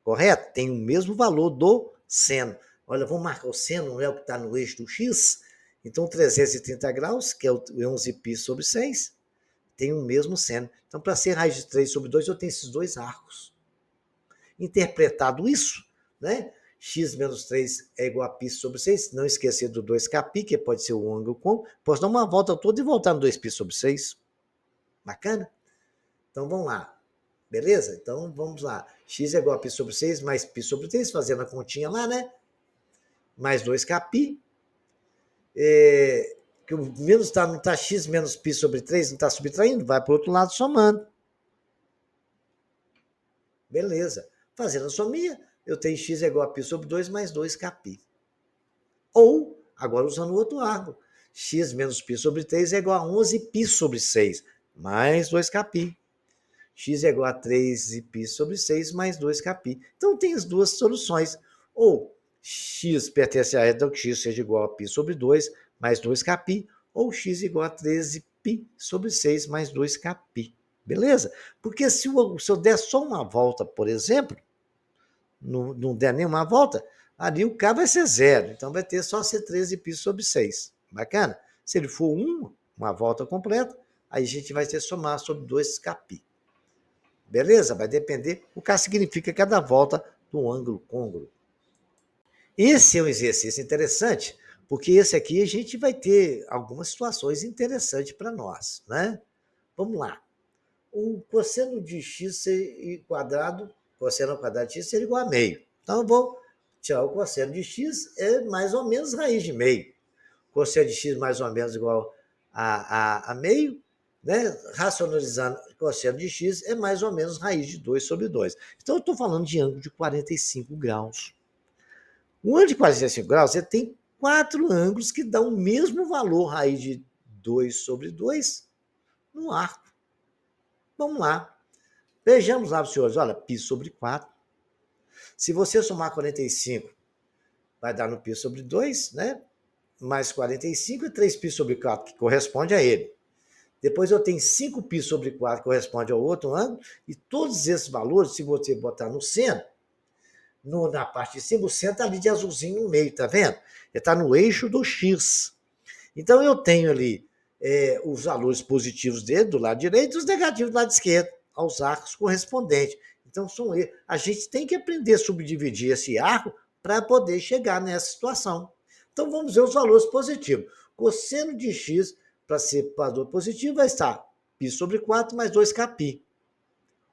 correto? Tem o mesmo valor do seno. Olha, vamos marcar o seno, não é o que está no eixo do x? Então, 330 graus, que é o 11π sobre 6, tem o mesmo seno. Então, para ser raiz de 3 sobre 2, eu tenho esses dois arcos. Interpretado isso, né? X menos 3 é igual a π sobre 6. Não esquecer do 2kπ, que pode ser o ângulo côncavo. Posso dar uma volta toda e voltar no 2π sobre 6. Bacana? Então, vamos lá. Beleza? Então, vamos lá. X é igual a π sobre 6 mais π sobre 3, fazendo a continha lá, né? Mais 2kπ. Que o menos não está x menos π sobre 3, não está subtraindo, vai para o outro lado somando. Beleza. Fazendo a sominha, eu tenho x é igual a π sobre 2 mais 2kπ. Ou, agora usando o outro árvore, x menos π sobre 3 é igual a 11π sobre 6 mais 2kπ. X é igual a 3π sobre 6 mais 2kπ. Então, tem as duas soluções. Ou x pertence a então que x seja igual a π sobre 2 mais 2kπ, ou x igual a 13π sobre 6 mais 2kπ. Beleza? Porque se eu der só uma volta, por exemplo, não der nenhuma volta, ali o k vai ser 0. Então, vai ter só ser 13π sobre 6. Bacana? Se ele for uma volta completa, aí a gente vai ter que somar sobre 2kπ. Beleza? Vai depender. O K significa cada volta do ângulo côncavo. Esse é um exercício interessante, porque esse aqui a gente vai ter algumas situações interessantes para nós, né? Vamos lá. O cosseno de x quadrado, cosseno ao quadrado de x seria igual a meio. Então, eu vou tirar o cosseno de x, é mais ou menos raiz de meio. Cosseno de x mais ou menos igual a meio, né? Racionalizando cosseno de x é mais ou menos raiz de 2 sobre 2. Então, eu estou falando de ângulo de 45 graus. O ângulo de 45 graus, você tem 4 ângulos que dão o mesmo valor, raiz de 2 sobre 2, no arco. Vamos lá. Vejamos lá, senhores. Olha, π sobre 4. Se você somar 45, vai dar no π sobre 2, né? Mais 45 é 3π sobre 4, que corresponde a ele. Depois eu tenho 5π sobre 4, que corresponde ao outro ângulo, e todos esses valores, se você botar no seno, na parte de cima, o seno está ali de azulzinho no meio, tá vendo? Ele está no eixo do x. Então eu tenho ali os valores positivos dele do lado direito e os negativos do lado esquerdo, aos arcos correspondentes. Então são eles. A gente tem que aprender a subdividir esse arco para poder chegar nessa situação. Então vamos ver os valores positivos. Cosseno de x, para ser valor positivo, vai estar π sobre 4 mais 2kπ.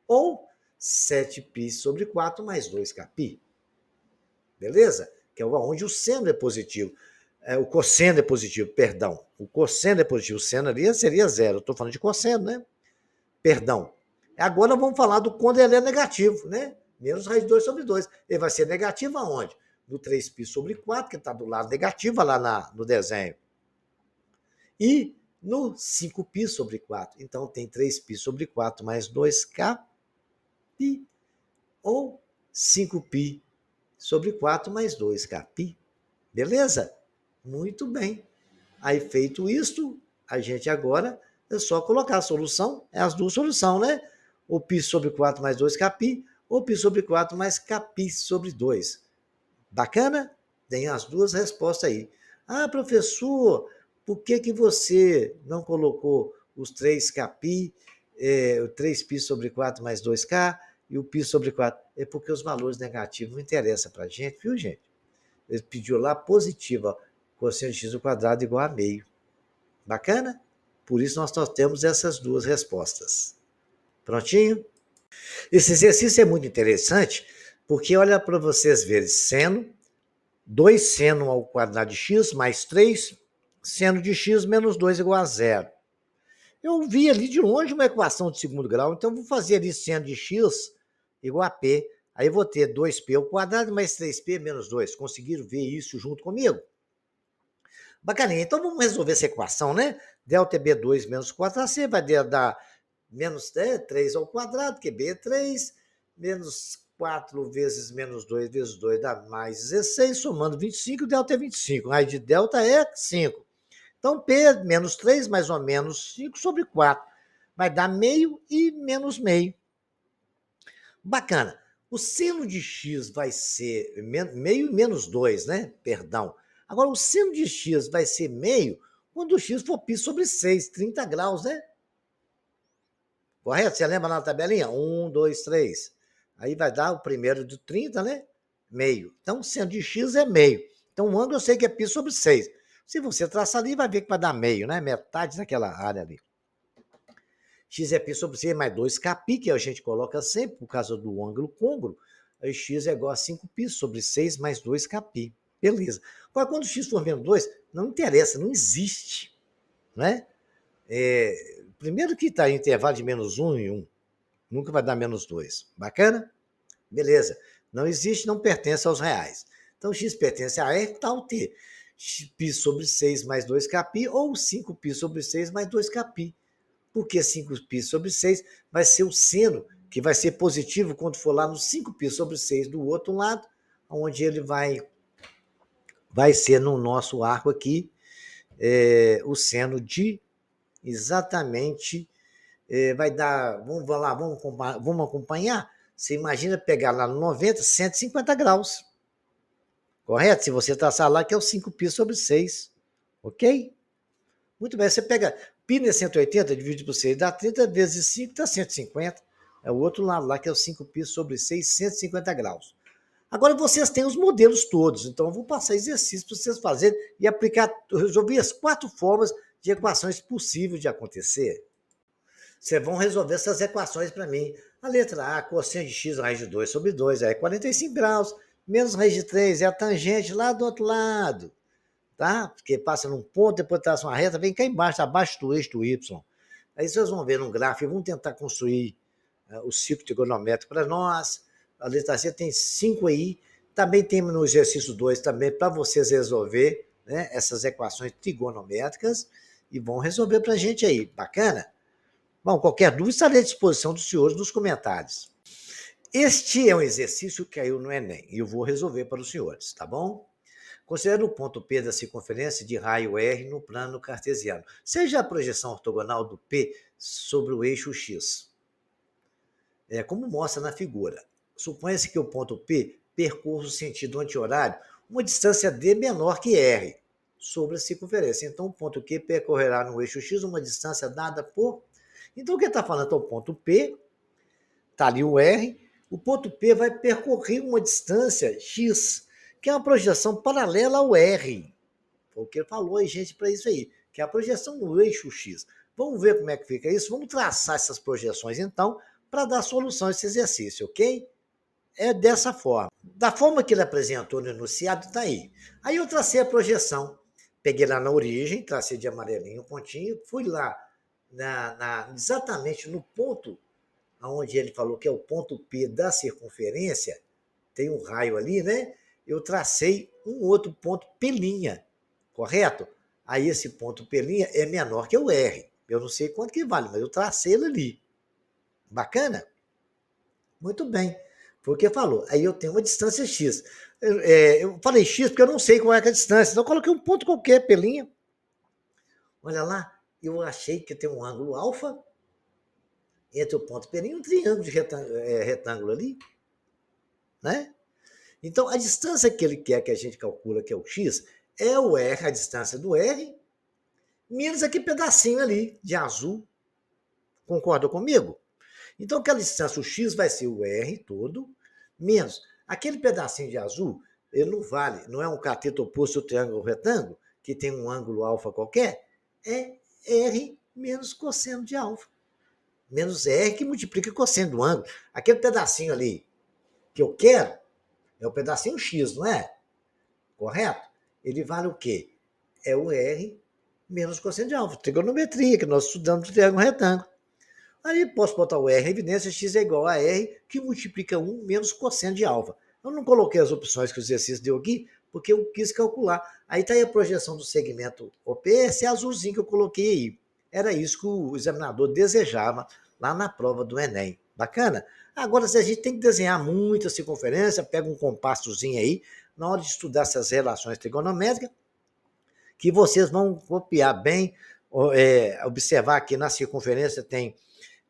Ou 7π sobre 4 mais 2kπ. Beleza? Que é onde o seno é positivo. O cosseno é positivo, perdão. O cosseno é positivo, o seno ali seria 0. Estou falando de cosseno, né? Perdão. Agora vamos falar do quando ele é negativo, né? Menos raiz de 2 sobre 2. Ele vai ser negativo aonde? No 3π sobre 4, que está do lado negativo lá no desenho. E no 5π sobre 4. Então, tem 3π sobre 4 mais 2kπ, ou 5π sobre 4 mais 2kπ. Beleza? Muito bem. Aí, feito isto, a gente agora é só colocar a solução, as duas soluções, né? O π sobre 4 mais 2kπ, ou π sobre 4 mais kπ sobre 2. Bacana? Tem as duas respostas aí. Ah, professor, por que você não colocou os 3kπ, o 3π sobre 4 mais 2k e o π sobre 4? É porque os valores negativos não interessam para a gente, viu, gente? Ele pediu lá positiva, cosseno de x ao quadrado igual a meio. Bacana? Por isso nós só temos essas duas respostas. Prontinho? Esse exercício é muito interessante, porque olha para vocês verem, seno, 2 seno ao quadrado de x mais 3, seno de x menos 2 igual a 0. Eu vi ali de longe uma equação de segundo grau, então eu vou fazer ali seno de x igual a p. Aí eu vou ter 2p ao quadrado mais 3p menos 2. Conseguiram ver isso junto comigo? Bacaninha. Então vamos resolver essa equação, né? Delta é b2 menos 4ac vai dar menos 3 ao quadrado, que b é 3, menos 4 vezes menos 2 vezes 2 dá mais 16, somando 25, delta é 25. Raiz de delta é 5. Então, P é menos 3 mais ou menos 5 sobre 4. Vai dar meio e menos meio. Bacana. O seno de x vai ser meio menos 2, né? Perdão. Agora, o seno de x vai ser meio quando o x for π sobre 6, 30 graus, né? Correto? Você lembra na tabelinha? 1, 2, 3. Aí vai dar o primeiro de 30, né? Meio. Então, o seno de x é meio. Então, o ângulo eu sei que é π sobre 6. Se você traçar ali, vai ver que vai dar meio, né? Metade daquela área ali. X é π sobre 6 mais 2kπ, que a gente coloca sempre por causa do ângulo côncavo. Aí x é igual a 5π sobre 6 mais 2kπ. Beleza. Agora, quando x for menos 2, não interessa, não existe. Né? Primeiro que está em intervalo de menos 1 e 1. Nunca vai dar menos 2. Bacana? Beleza. Não existe, não pertence aos reais. Então, x pertence a R, tal T. π sobre 6 mais 2kπ ou 5π sobre 6 mais 2kπ. Porque 5π sobre 6 vai ser o seno, que vai ser positivo quando for lá no 5π sobre 6 do outro lado, onde ele vai ser no nosso arco aqui, o seno de exatamente, vai dar, vamos lá, vamos acompanhar? Você imagina pegar lá no 90, 150 graus. Correto? Se você traçar lá, que é o 5π sobre 6. Ok? Muito bem, você pega π é 180, divide por 6, dá 30 vezes 5, dá 150. É o outro lado lá, que é o 5π sobre 6, 150 graus. Agora vocês têm os modelos todos, então eu vou passar exercícios para vocês fazerem e aplicar, resolver as 4 formas de equações possíveis de acontecer. Vocês vão resolver essas equações para mim. A letra A, cosseno de x raiz de 2 sobre 2 é 45 graus, menos raiz de 3 é a tangente lá do outro lado. Tá? Porque passa num ponto, depois traça uma reta, vem cá embaixo, abaixo do eixo do Y. Aí vocês vão ver num gráfico, vamos tentar construir o ciclo trigonométrico para nós. A letra C tem 5 aí. Também tem no exercício 2 também para vocês resolver, né, essas equações trigonométricas e vão resolver para a gente aí. Bacana? Bom, qualquer dúvida estarei à disposição dos senhores nos comentários. Este é um exercício que caiu no Enem e eu vou resolver para os senhores, tá bom? Considere o ponto P da circunferência de raio R no plano cartesiano. Seja a projeção ortogonal do P sobre o eixo X. Como mostra na figura. Suponha-se que o ponto P percorra o sentido anti-horário uma distância D menor que R sobre a circunferência. Então, o ponto Q percorrerá no eixo X uma distância dada por... Então, o que está falando é o ponto P, está ali o R, o ponto P vai percorrer uma distância X, que é uma projeção paralela ao R. Foi o que ele falou aí, gente, para isso aí, que é a projeção no eixo X. Vamos ver como é que fica isso? Vamos traçar essas projeções, então, para dar solução a esse exercício, ok? É dessa forma. Da forma que ele apresentou no enunciado, está aí. Aí eu tracei a projeção. Peguei lá na origem, tracei de amarelinho um pontinho, fui lá exatamente no ponto onde ele falou que é o ponto P da circunferência, tem um raio ali, né? Eu tracei um outro ponto P', correto? Aí esse ponto P' é menor que o R. Eu não sei quanto que vale, mas eu tracei ele ali. Bacana? Muito bem. Foi o que falou. Aí eu tenho uma distância X. Eu falei X porque eu não sei qual é a distância. Então eu coloquei um ponto qualquer, P'. Olha lá, eu achei que tem um ângulo alfa entre o ponto P' e um triângulo de retângulo ali. Né? Então, a distância que ele quer que a gente calcula, que é o x, é o R, a distância do R, menos aquele pedacinho ali de azul. Concorda comigo? Então, aquela distância, o x vai ser o R todo, menos aquele pedacinho de azul, ele não vale, não é um cateto oposto ao triângulo retângulo, que tem um ângulo alfa qualquer, é R menos cosseno de alfa. Menos R que multiplica cosseno do ângulo. Aquele pedacinho ali que eu quero, é o pedacinho X, não é? Correto? Ele vale o quê? É o R menos cosseno de alfa. Trigonometria, que nós estudamos de triângulo retângulo. Aí posso botar o R em evidência, X é igual a R, que multiplica 1 menos cosseno de alfa. Eu não coloquei as opções que o exercício deu aqui, porque eu quis calcular. Aí está aí a projeção do segmento OP, esse azulzinho que eu coloquei aí. Era isso que o examinador desejava lá na prova do Enem. Bacana? Agora, se a gente tem que desenhar muita circunferência, pega um compassozinho aí, na hora de estudar essas relações trigonométricas, que vocês vão copiar bem, observar que na circunferência tem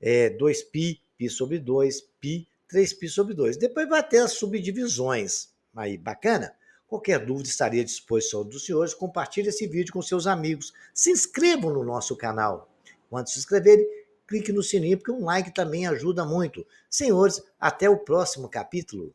2π, π sobre 2, π 3π sobre 2. Depois vai ter as subdivisões. Aí, bacana? Qualquer dúvida estaria à disposição dos senhores. Compartilhe esse vídeo com seus amigos. Se inscrevam no nosso canal. Quando se inscreverem, clique no sininho, porque um like também ajuda muito. Senhores, até o próximo capítulo.